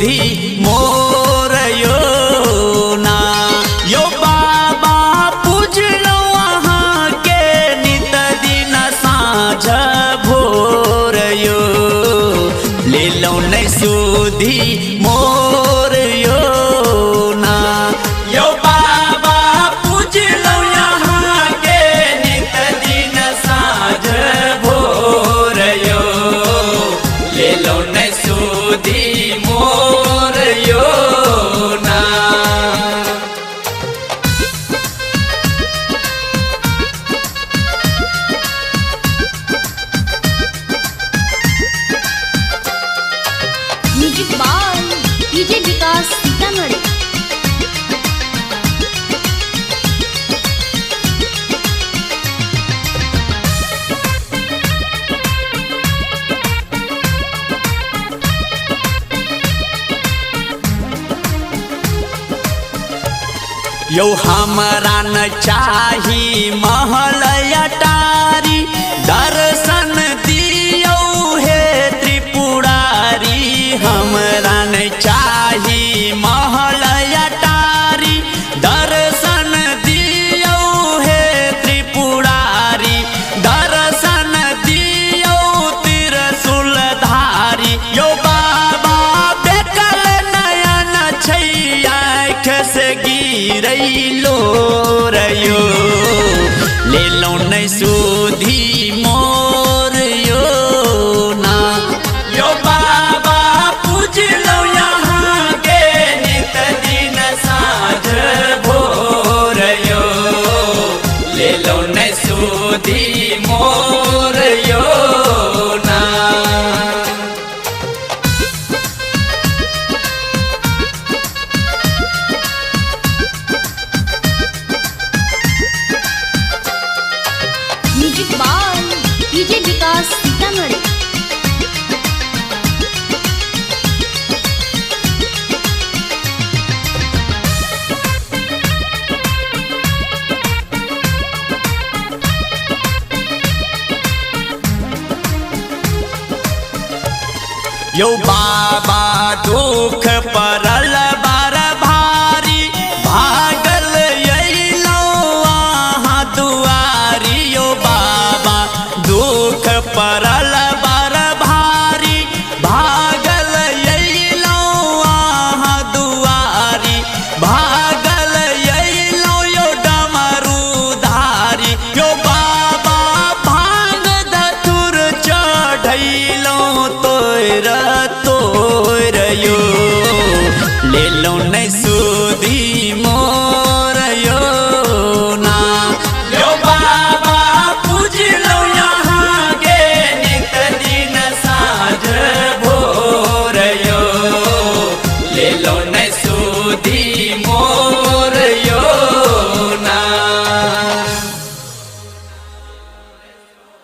सुधी मोर यो ना। यो बाबा पूजलो अहाँ के नित दिन साँझ भोर यो, ले लो नहीं सुधी मोर यो ना। यो बाबा पूजलो यहाँ के नित दिन साँझ भोर यो, ले लो नहीं सुधी मोर यो ना। म्यूजिक बाय डीजे विकास सीतामढ़ी। यो हमरा न चाही महल अटारी, दर्शन दियो हे त्रिपुरारी। हमरा न चाही महल अटारी, दर्शन दियो हे त्रिपुरारी। दर्शन दियो त्रिशूलधारी। यो बाबा बेकल नयन छै आँख से गिरैलो रयो, ले लो नहीं सुधी मोर यो ना। यो बाबा पूजलो यहाँ के नित दिन साँझ भोर यो, ले लो नहीं सुधी मोर यो ना। म्यूजिक बाय डीजे विकास सीतामढ़ी। यो बाबा दुख